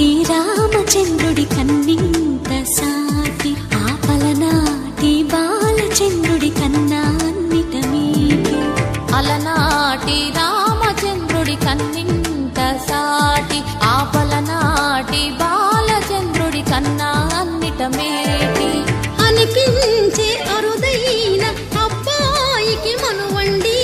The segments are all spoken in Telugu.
అలనాటి రామచంద్రుడి కన్నింత సాటి ఆపలనాటి బాలచంద్రుడి కన్నా అన్నిట మీటి అలనాటి రామచంద్రుడి కన్నింత సాటి ఆపలనాటి బాలచంద్రుడి కన్నా అన్నిట మేటి అనిపించే అరుదైన అబ్బాయికి మనువండి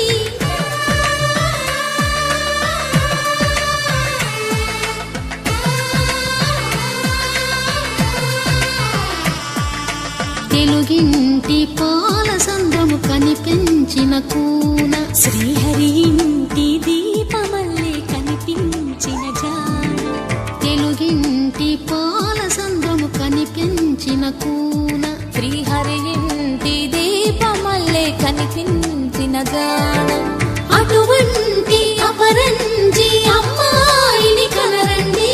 తెలుగింటి పాల సంద్రము కనిపించిన కూన శ్రీహరి ఇంటి దీపమల్లే కనిపించిన జాన తెలుగింటి పాల సంద్రము కనిపించిన కూన శ్రీహరి ఇంటి దీపమల్లే కనిపించిన గానం అటువంటి అపరంజి అమ్మాయిని కనరండి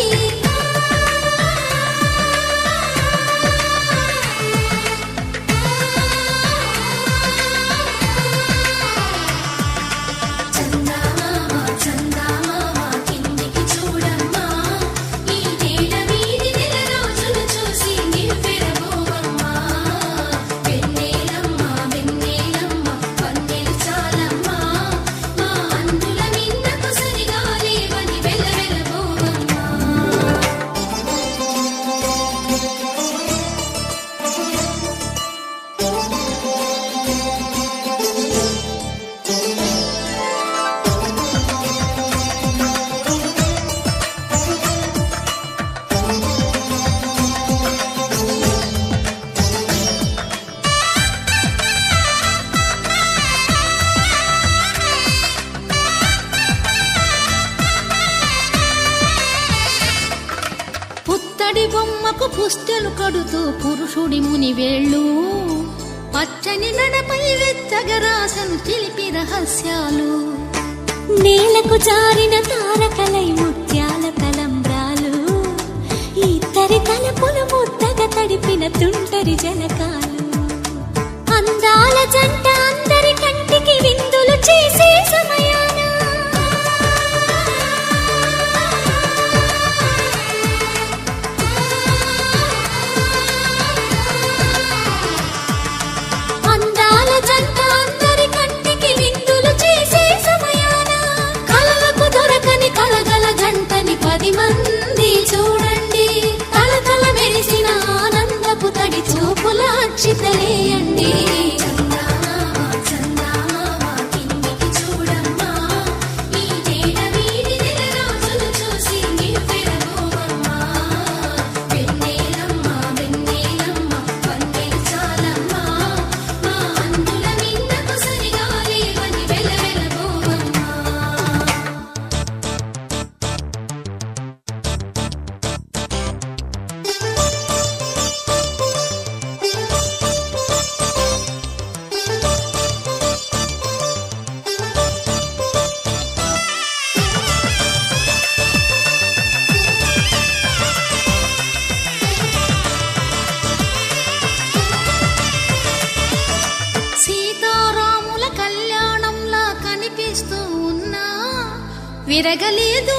పుత్తడి బొమ్మకు పుస్తెలు కడుతూ పురుషుడి ముని వేళ్ళు పచ్చని నడపై వెచ్చగరాసను చిలిపి రహస్యాలు నేలకు జారిన తారకలై ముత్యాల తలంబ్రాలు ఇద్దరి తలపులు ముద్దగా తడిపిన తుంటరి జలకాలు అందాల జంట అందరి కంటికి విందులు చేసే సమయాన అందాల జంట అందరి కంటికి విందులు చేసే సమయాన కలలకు దొరకని కలగల జంటని 10 మంది చూడండి తలతల మెరిసిన ఆనందపు తడి చూపుల అచ్చితలేయండి సీతారాముల కళ్యాణంలా కనిపిస్తూ ఉన్నా విరగలేదు